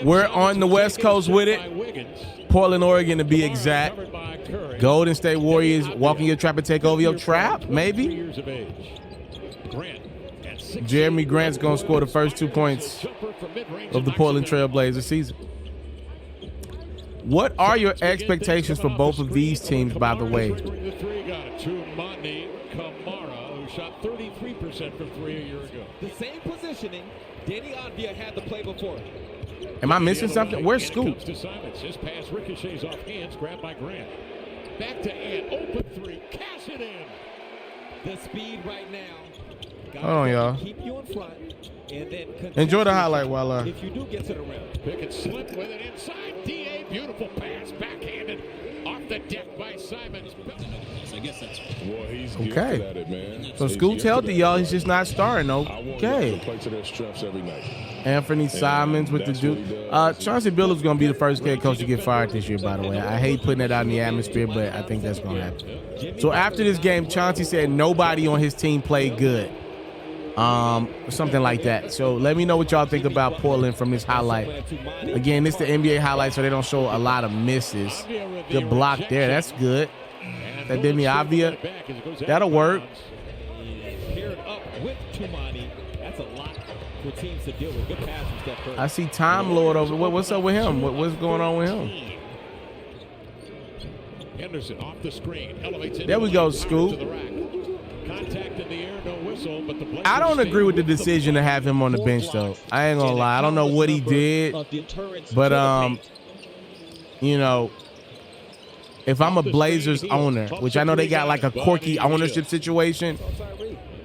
We're on the West Coast with it. Portland, Oregon to be exact. Golden State Warriors walking your trap and take over your trap, maybe? Jeremy Grant's going to score the first 2 points of the Portland Trailblazers season. What are your expectations for both of these teams, by the way? Shot 33% from 3 a year ago. The same positioning Danny Advia had the play before. Am I missing something? Where's Scoop? His pass ricochets off hands, grabbed by Grant. Back to Ant, open three, cash it in. The speed right now. Hold on, y'all. Keep you in front, and then enjoy the highlight while if you do get to the rim. Pick and slip with it inside. DA, beautiful pass, backhanded off the deck by Simons. I guess that's okay. So Scoot's healthy, y'all. He's just not starting, though. Okay. Anthony Simons with the dude. Chauncey Billups going to be the first head coach to get fired this year, by the way. I hate putting that out in the atmosphere, but I think that's going to happen. So after this game, Chauncey said nobody on his team played good. Something like that. So let me know what y'all think about Portland from this highlight. Again, this is the NBA highlight, so they don't show a lot of misses. Good block there. That's good. That did me obvious. That'll work. I see Time Lord over. What's up with him? What's going on with him? Henderson off the screen. There we go, Scoop. I don't agree with the decision to have him on the bench, though. I ain't gonna lie. I don't know what he did, but you know, if I'm a Blazers owner, which I know they got like a quirky ownership situation.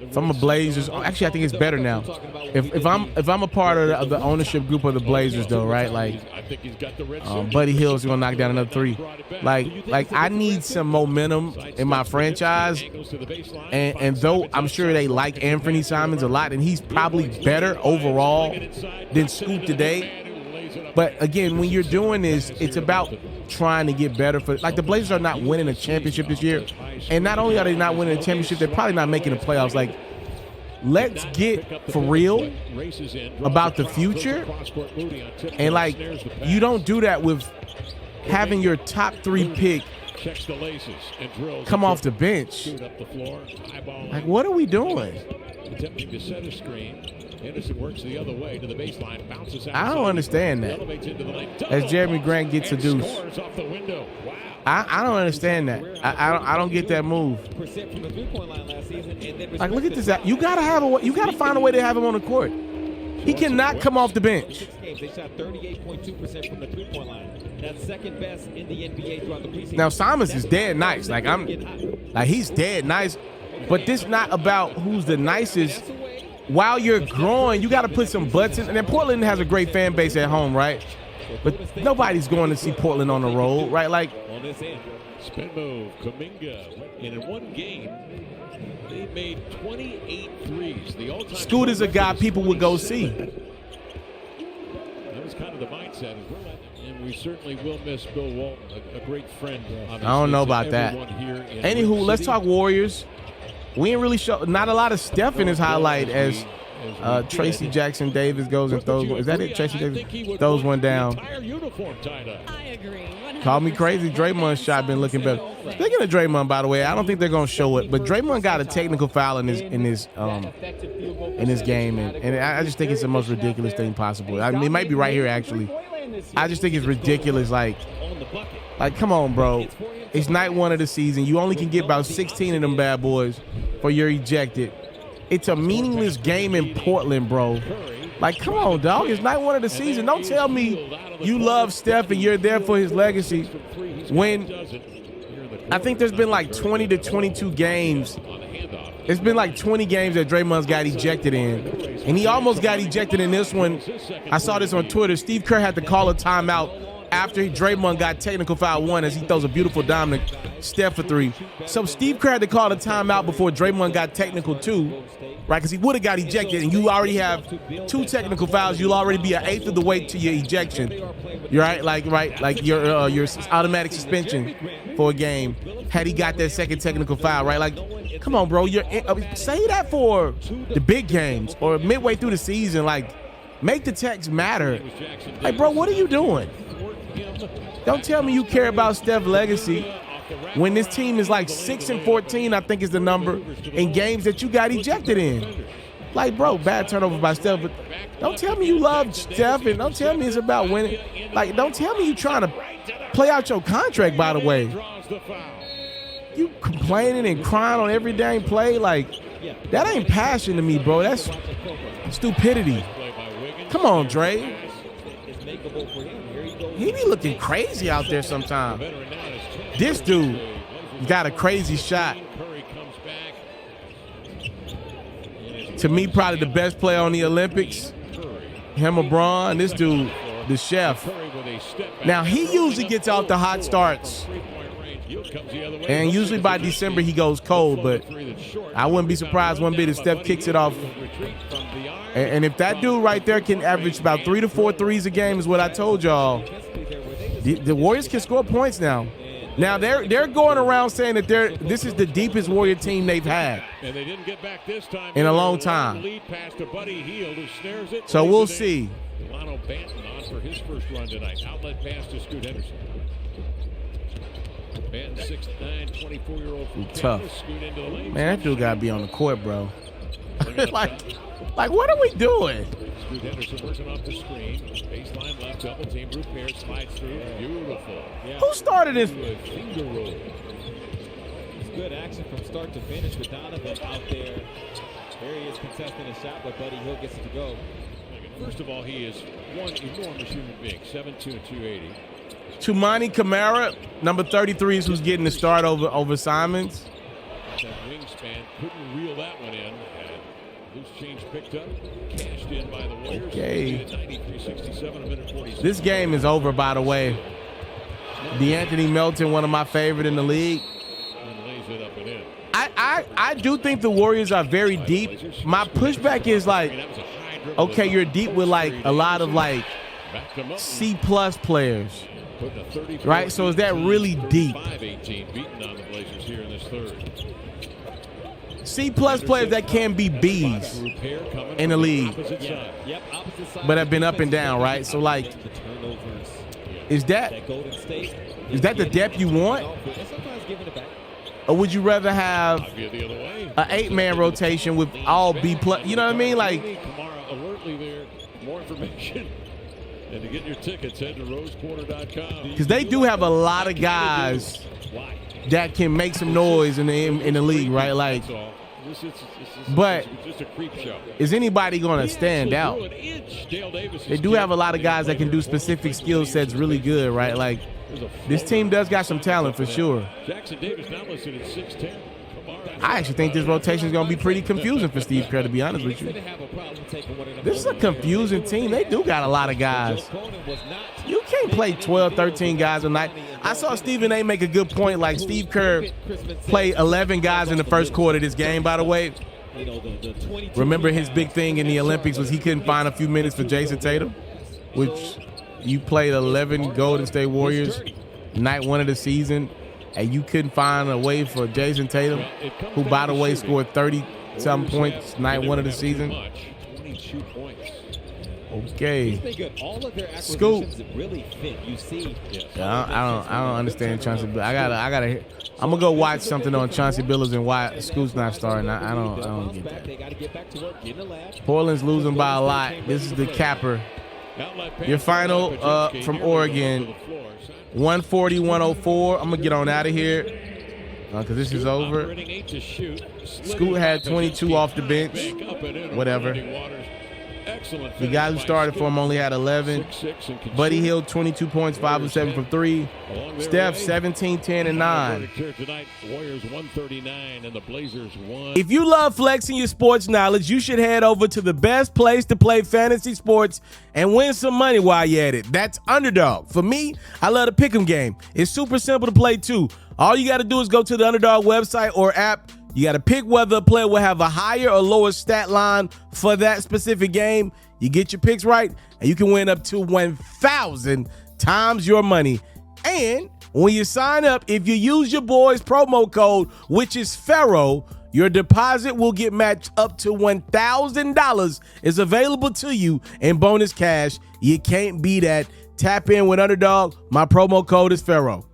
If I'm a Blazers, actually I think it's better now. If I'm a part of the ownership group of the Blazers, though, right? Like, Buddy Hield's gonna knock down another three. Like I need some momentum in my franchise, and though I'm sure they like Anthony Simons a lot, and he's probably better overall than Scoop today. But again, when you're doing this, it's about trying to get better. For like the Blazers are not winning a championship this year, and not only are they not winning a championship, they're probably not making the playoffs. Like, let's get for real about the future, and like you don't do that with having your top 3 pick come off the bench. Like, what are we doing? Attempting to set a screen. Henderson works the other way to the baseline, bounces outside. I don't understand that. As Jeremy Grant gets a deuce. I don't understand that. I don't get that move. Like, look at this. You gotta find a way to have him on the court. He cannot come off the bench. They shot 38.2% from the three-point line. That's second best in the NBA throughout the preseason. Now Simons is dead nice. Like he's dead nice. But this not about who's the nicest. While you're growing, you got to put some butts in. And then Portland has a great fan base at home, right? But nobody's going to see Portland on the road, right? Like, on this end, spin move, Kuminga. And in one game, they made 28 threes. The all-time Scoot is a guy people would go see. That was kind of the mindset. And we certainly will miss Bill Walton, a great friend. I don't know about that. Anywho, let's talk Warriors. We ain't really show not a lot of Steph in his highlight as Tracy Jackson Davis goes and throws one. Is that it? Tracy Jackson throws one down. I agree. 100%. Call me crazy. Draymond's shot been looking better. Speaking of Draymond, by the way, I don't think they're gonna show it, but Draymond got a technical foul in his game, and I just think it's the most ridiculous thing possible. I mean, it might be right here actually. I just think it's ridiculous. Like come on, bro. It's night 1 of the season. You only can get about 16 of them bad boys before you're ejected. It's a meaningless game in Portland, bro. Like, come on, dog. It's night 1 of the season. Don't tell me you love Steph and you're there for his legacy when I think there's been like 20 to 22 games. It's been like 20 games that Draymond's got ejected in. And he almost got ejected in this one. I saw this on Twitter. Steve Kerr had to call a timeout after Draymond got technical foul 1 as he throws a beautiful dime to Steph for 3. So Steve Kerr had to call a timeout before Draymond got technical 2, right? Because he would have got ejected, and you already have 2 technical fouls. You'll already be an eighth of the way to your ejection. You're right, like your automatic suspension for a game. Had he got that second technical foul, right? Like, come on, bro. Say that for the big games or midway through the season, like. Make the text matter. Like, bro, what are you doing? Don't tell me you care about Steph's legacy when this team is like 6-14, I think is the number, in games that you got ejected in. Like, bro, bad turnover by Steph, but don't tell me you love Steph, and don't tell me it's about winning. Like, don't tell me you trying to play out your contract, by the way. You complaining and crying on every dang play. Like, that ain't passion to me, bro. That's stupidity. Come on, Dre. He be looking crazy out there sometimes. This dude got a crazy shot. To me, probably the best player on the Olympics. Him or Braun. This dude, the chef. Now, he usually gets off the hot starts. And usually by December, he goes cold. But I wouldn't be surprised one bit if Steph kicks it off. And if that dude right there can average about 3 to 4 threes a game is what I told y'all, the Warriors can score points now. Now they're going around saying that this is the deepest Warrior team they've had in a long time. So we'll see. Delano Banton on for his first run tonight. Outlet pass to Scoot Henderson. Banton 6'9", 24-year-old from Tough. Scoot into the lane. Man, that dude gotta be on the court, bro. like what are we doing? Scoot Henderson working off the screen. Baseline left, double team, group pair, slides through. Beautiful. Yeah. Who started this? Finger roll. It's good action from start to finish with Donovan out there. There he is contesting a shot, but Buddy Hield gets it to go. First of all, he is one enormous human being, 7'2" and 280. Tumani Kamara, number 33, is who's getting the start over Simons. That wingspan couldn't reel that one in. Loose change picked up, cashed in by the Warriors. Okay. 93-67, a minute 46. This game is over, by the way. DeAnthony Melton, one of my favorite in the league. And lays it up and in. I do think the Warriors are very deep. My pushback is like, okay, you're deep with like a lot of like C+ players, right? So is that really deep? 5-18 beating on the Blazers here in this third. C+ players that can be Bs in the league, but have been up and down, right? So like, is that the depth you want? Or would you rather have an 8-man rotation with all B+? You know what I mean? Like, alertly there. More information. And to get your tickets, head to rosequarter.com. because they do have a lot of guys that can make some noise in the league, right? Like, but is anybody going to stand out? They do have a lot of guys that can do specific skill sets really good, right? Like, this team does got some talent for sure. Jackson Davis now listed at 6'10". I actually think this rotation is going to be pretty confusing for Steve Kerr, to be honest with you. This is a confusing team. They do got a lot of guys. You can't play 12, 13 guys a night. I saw Stephen A. make a good point. Like, Steve Kerr played 11 guys in the first quarter of this game, by the way. Remember his big thing in the Olympics was he couldn't find a few minutes for Jason Tatum, which you played 11 Golden State Warriors night one of the season, and you couldn't find a way for Jason Tatum, who, by the way, scored 30-something points night one of the season. 22 points. Okay. All of their Scoop. acquisitions really fit. You see. I don't understand Chauncey Billups. I'm gonna go watch something on Chauncey Billups and why Scoot's not starting. I don't get that. They got to get back to work, get in the lab. Portland's losing by a lot. This is the capper. Your final from Oregon, 140-104. I'm gonna get on out of here because this is over. Scoot had 22 off the bench. Whatever. The guy who started for him only had 11. Buddy Hield, 22 points, 5 of 7 from 3. Steph, 17, 10, and 9. If you love flexing your sports knowledge, you should head over to the best place to play fantasy sports and win some money while you're at it. That's Underdog. For me, I love the pick'em game. It's super simple to play too. All you got to do is go to the Underdog website or app. You got to pick whether a player will have a higher or lower stat line for that specific game. You get your picks right, and you can win up to 1,000 times your money. And when you sign up, if you use your boy's promo code, which is FERRO, Your deposit will get matched up to $1,000 is available to you in bonus cash. You can't beat that. Tap in with Underdog. My promo code is FERRO.